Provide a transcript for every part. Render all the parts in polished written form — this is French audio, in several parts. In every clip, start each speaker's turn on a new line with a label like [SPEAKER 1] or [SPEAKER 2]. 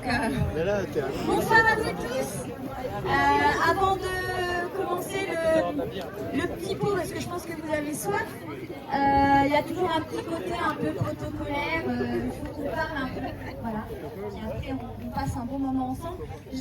[SPEAKER 1] Bonsoir à vous tous. Avant de commencer le petit pot, parce que je pense que vous avez soif, il y a toujours un petit côté un peu protocolaire. Il faut qu'on parle un peu. Voilà. Et après, on passe un bon moment ensemble. Je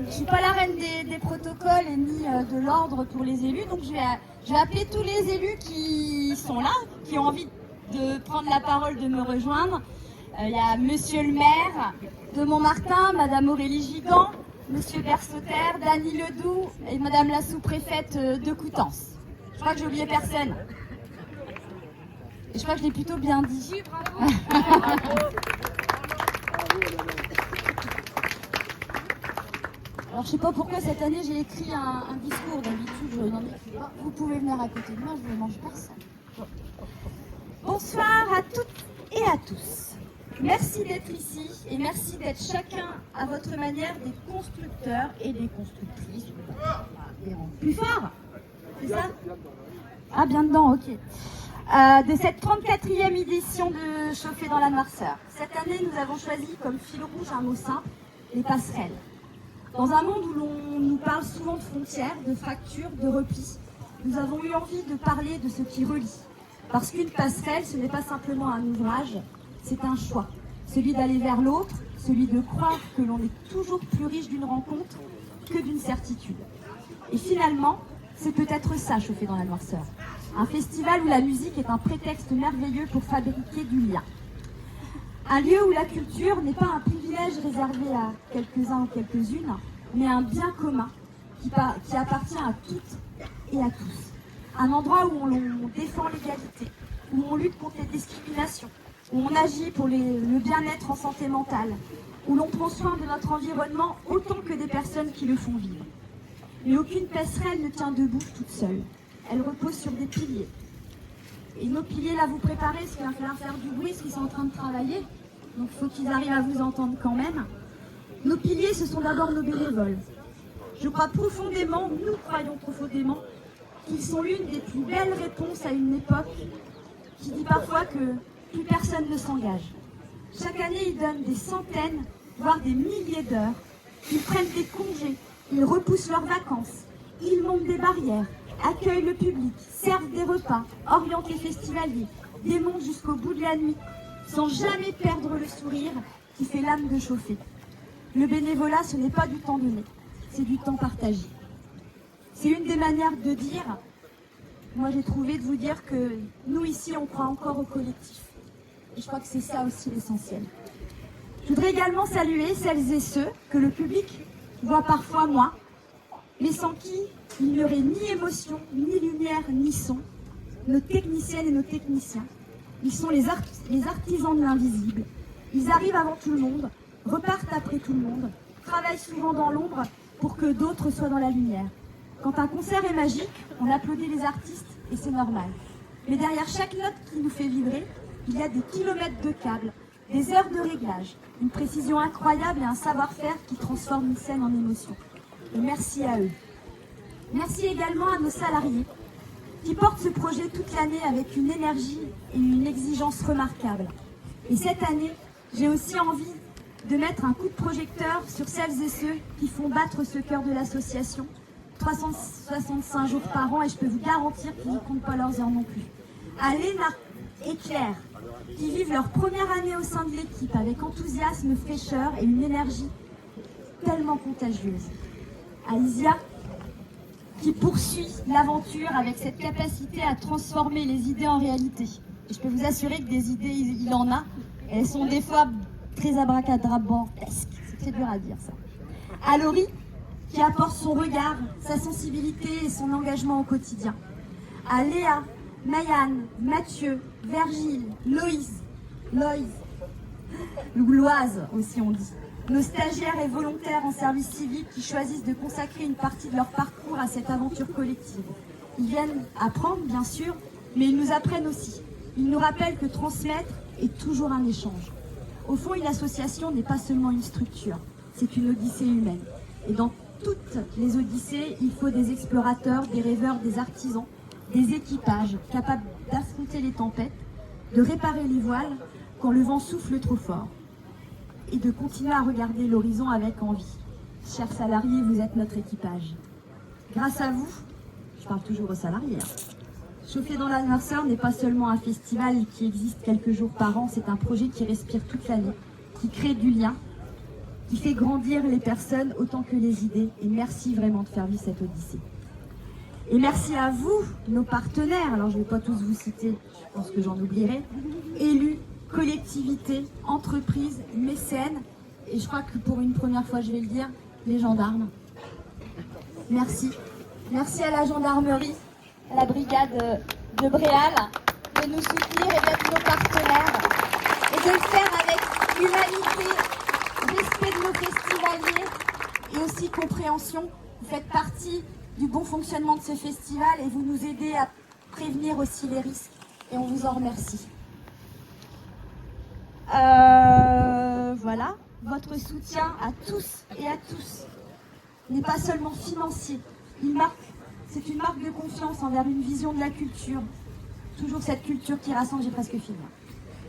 [SPEAKER 1] suis pas la reine des protocoles et ni de l'ordre pour les élus, donc je vais appeler tous les élus qui sont là, qui ont envie de prendre la parole, de me rejoindre. Il y a Monsieur le maire de Montmartin, Madame Aurélie Gigant, Monsieur Bersauter, Dany Ledoux et Madame la sous-préfète de Coutances. Je crois que j'ai oublié personne. Et je crois que je l'ai plutôt bien dit. Alors je sais pas pourquoi cette année j'ai écrit un discours, d'habitude je n'en écris pas. Vous pouvez venir à côté de moi, je ne mange personne. Bonsoir à toutes et à tous. Merci d'être ici et merci d'être chacun à votre manière des constructeurs et des constructrices. Plus fort, c'est ça? Ah, bien dedans, ok. De cette 34e édition de Chauffer dans la noirceur. Cette année, nous avons choisi comme fil rouge un mot simple, les passerelles. Dans un monde où l'on nous parle souvent de frontières, de fractures, de replis, nous avons eu envie de parler de ce qui relie. Parce qu'une passerelle, ce n'est pas simplement un ouvrage, c'est un choix. Celui d'aller vers l'autre, celui de croire que l'on est toujours plus riche d'une rencontre que d'une certitude. Et finalement, c'est peut-être ça, Chauffer dans la noirceur. Un festival où la musique est un prétexte merveilleux pour fabriquer du lien. Un lieu où la culture n'est pas un privilège réservé à quelques-uns ou quelques-unes, mais un bien commun qui appartient à toutes et à tous. Un endroit où l'on défend l'égalité, où on lutte contre les discriminations, où on agit pour le bien-être en santé mentale, où l'on prend soin de notre environnement autant que des personnes qui le font vivre. Mais aucune passerelle ne tient debout toute seule. Elle repose sur des piliers. Et nos piliers, là, vous préparez, parce qu'il va falloir faire du bruit, parce qu'ils sont en train de travailler. Donc il faut qu'ils arrivent à vous entendre quand même. Nos piliers, ce sont d'abord nos bénévoles. Je crois profondément, nous croyons profondément, qu'ils sont l'une des plus belles réponses à une époque qui dit parfois que plus personne ne s'engage. Chaque année, ils donnent des centaines, voire des milliers d'heures. Ils prennent des congés, ils repoussent leurs vacances, ils montent des barrières, accueillent le public, servent des repas, orientent les festivaliers, démontent jusqu'au bout de la nuit, sans jamais perdre le sourire qui fait l'âme de Chauffer. Le bénévolat, ce n'est pas du temps donné, c'est du temps partagé. C'est une des manières de dire, moi j'ai trouvé de vous dire que nous ici on croit encore au collectif. Et je crois que c'est ça aussi l'essentiel. Je voudrais également saluer celles et ceux que le public voit parfois moins, mais sans qui il n'y aurait ni émotion, ni lumière, ni son. Nos techniciennes et nos techniciens, ils sont les artisans de l'invisible. Ils arrivent avant tout le monde, repartent après tout le monde, travaillent souvent dans l'ombre pour que d'autres soient dans la lumière. Quand un concert est magique, on applaudit les artistes et c'est normal. Mais derrière chaque note qui nous fait vibrer, il y a des kilomètres de câbles, des heures de réglage, une précision incroyable et un savoir-faire qui transforme une scène en émotion. Et merci à eux. Merci également à nos salariés qui portent ce projet toute l'année avec une énergie et une exigence remarquables. Et cette année, j'ai aussi envie de mettre un coup de projecteur sur celles et ceux qui font battre ce cœur de l'association 365 jours par an, et je peux vous garantir qu'ils ne comptent pas leurs heures non plus. À Léna et Claire, qui vivent leur première année au sein de l'équipe avec enthousiasme, fraîcheur et une énergie tellement contagieuse. À Isia, qui poursuit l'aventure avec cette capacité à transformer les idées en réalité. Et je peux vous assurer que des idées, il en a. Et elles sont des fois très abracadabantesques. C'est très dur à dire ça. À Laurie, qui apporte son regard, sa sensibilité et son engagement au quotidien. À Léa, Mayanne, Mathieu, Virgile, Loïse, Loise aussi on dit. Nos stagiaires et volontaires en service civique qui choisissent de consacrer une partie de leur parcours à cette aventure collective. Ils viennent apprendre, bien sûr, mais ils nous apprennent aussi. Ils nous rappellent que transmettre est toujours un échange. Au fond, une association n'est pas seulement une structure, c'est une odyssée humaine. Et dans toutes les odyssées, il faut des explorateurs, des rêveurs, des artisans, des équipages capables d'affronter les tempêtes, de réparer les voiles quand le vent souffle trop fort. et de continuer à regarder l'horizon avec envie. Chers salariés, vous êtes notre équipage. Grâce à vous, je parle toujours aux salariés, Chauffer dans la noirceur n'est pas seulement un festival qui existe quelques jours par an, c'est un projet qui respire toute l'année, qui crée du lien, qui fait grandir les personnes autant que les idées. Et merci vraiment de faire vivre cette odyssée. Et merci à vous, nos partenaires, alors je ne vais pas tous vous citer, je pense que j'en oublierai, élus, collectivités, entreprises, mécènes, et je crois que pour une première fois je vais le dire, les gendarmes. Merci. Merci à la gendarmerie, à la brigade de Bréal, de nous soutenir et d'être nos partenaires, et de le faire avec humanité, respect de nos festivaliers et aussi compréhension. Vous faites partie du bon fonctionnement de ce festival et vous nous aidez à prévenir aussi les risques et on vous en remercie. Voilà, votre soutien à tous et à tous n'est pas seulement financier, c'est une marque de confiance envers une vision de la culture, toujours cette culture qui rassemble, j'ai presque fini,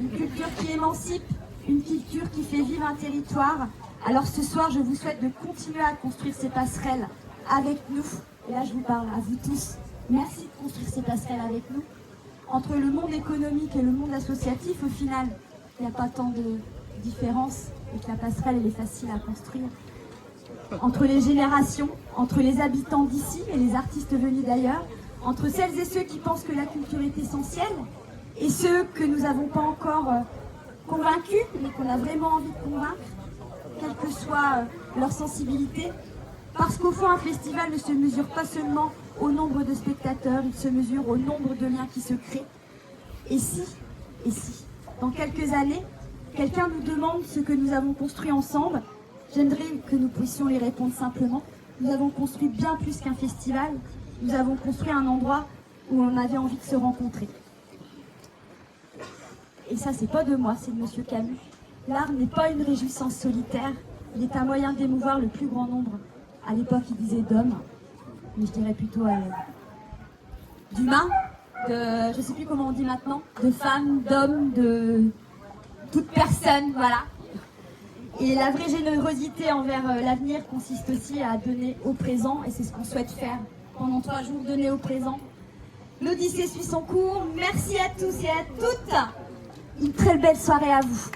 [SPEAKER 1] une culture qui émancipe, une culture qui fait vivre un territoire. Alors ce soir, je vous souhaite de continuer à construire ces passerelles avec nous. Et là, je vous parle à vous tous. Merci de construire ces passerelles avec nous. Entre le monde économique et le monde associatif, au final, il n'y a pas tant de différence et que la passerelle, elle est facile à construire. Entre les générations, entre les habitants d'ici et les artistes venus d'ailleurs, entre celles et ceux qui pensent que la culture est essentielle et ceux que nous n'avons pas encore convaincus, mais qu'on a vraiment envie de convaincre, quelle que soit leur sensibilité. Parce qu'au fond, un festival ne se mesure pas seulement au nombre de spectateurs, il se mesure au nombre de liens qui se créent. Et si, dans quelques années, quelqu'un nous demande ce que nous avons construit ensemble, j'aimerais que nous puissions y répondre simplement. Nous avons construit bien plus qu'un festival, nous avons construit un endroit où on avait envie de se rencontrer. Et ça, c'est pas de moi, c'est de Monsieur Camus. L'art n'est pas une réjouissance solitaire, il est un moyen d'émouvoir le plus grand nombre. À l'époque, il disait d'hommes, mais je dirais plutôt d'humains, je ne sais plus comment on dit maintenant, de femmes, d'hommes, de toute personne, voilà. Et la vraie générosité envers l'avenir consiste aussi à donner au présent, et c'est ce qu'on souhaite faire pendant 3 jours, donner au présent. L'Odyssée suit son cours, merci à tous et à toutes, une très belle soirée à vous.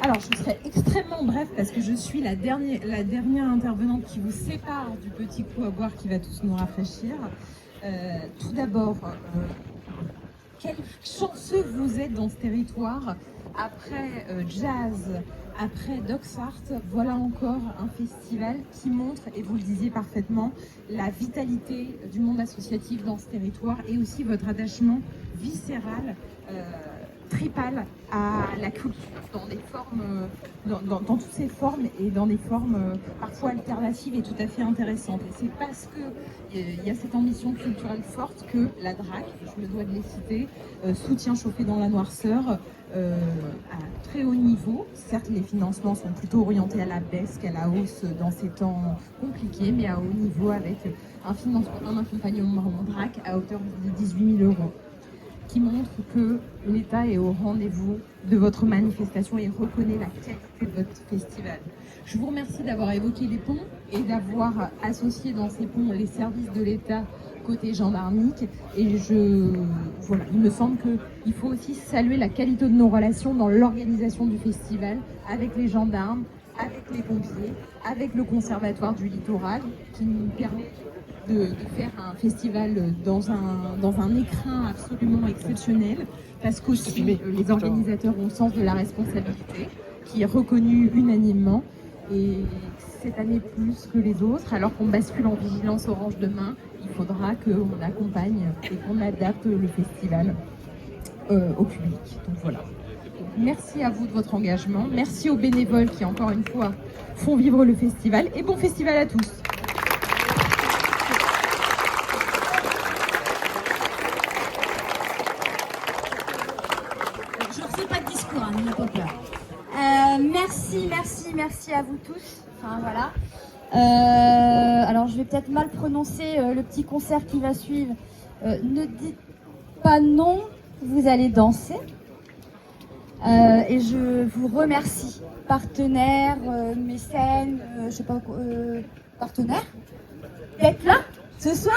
[SPEAKER 2] Alors, je serai extrêmement bref parce que je suis la dernière intervenante qui vous sépare du petit coup à boire qui va tous nous rafraîchir. Tout d'abord, quel chanceux vous êtes dans ce territoire. Après jazz, après Doxart, voilà encore un festival qui montre, et vous le disiez parfaitement, la vitalité du monde associatif dans ce territoire et aussi votre attachement viscéral, tripale à la culture dans des formes, dans toutes ses formes et dans des formes parfois alternatives et tout à fait intéressantes. Et c'est parce que il y a cette ambition culturelle forte que la DRAC, je me dois de les citer, soutient Chauffer dans la noirceur à très haut niveau. Certes, les financements sont plutôt orientés à la baisse qu'à la hausse dans ces temps compliqués, mais à haut niveau avec un financement, un accompagnement DRAC à hauteur de 18 000 €. Qui montre que l'État est au rendez-vous de votre manifestation et reconnaît la qualité de votre festival. Je vous remercie d'avoir évoqué les ponts et d'avoir associé dans ces ponts les services de l'État côté gendarmique. Et voilà, il me semble qu'il faut aussi saluer la qualité de nos relations dans l'organisation du festival avec les gendarmes, avec les pompiers, avec le Conservatoire du Littoral qui nous permet de faire un festival dans un écrin absolument exceptionnel, parce qu'aussi les organisateurs ont le sens de la responsabilité, qui est reconnu unanimement, et cette année plus que les autres, alors qu'on bascule en vigilance orange demain, il faudra qu'on accompagne et qu'on adapte le festival au public. Donc voilà. Merci à vous de votre engagement, merci aux bénévoles qui encore une fois font vivre le festival, et bon festival à tous.
[SPEAKER 1] Merci merci à vous tous. Enfin, voilà. Alors, je vais peut-être mal prononcer le petit concert qui va suivre. Ne dites pas non, vous allez danser. Et je vous remercie, partenaires, mécènes, je sais pas quoi, partenaires, d'être là ce soir.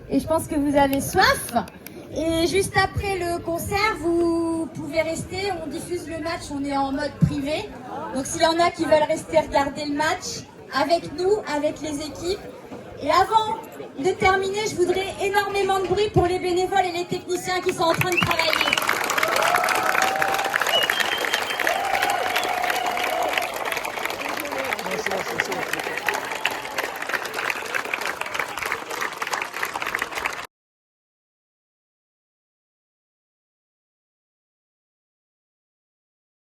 [SPEAKER 1] Et je pense que vous avez soif. Et juste après le concert, vous pouvez rester. On diffuse le match, on est en mode privé. Donc s'il y en a qui veulent rester regarder le match avec nous, avec les équipes. Et avant de terminer, je voudrais énormément de bruit pour les bénévoles et les techniciens qui sont en train de travailler.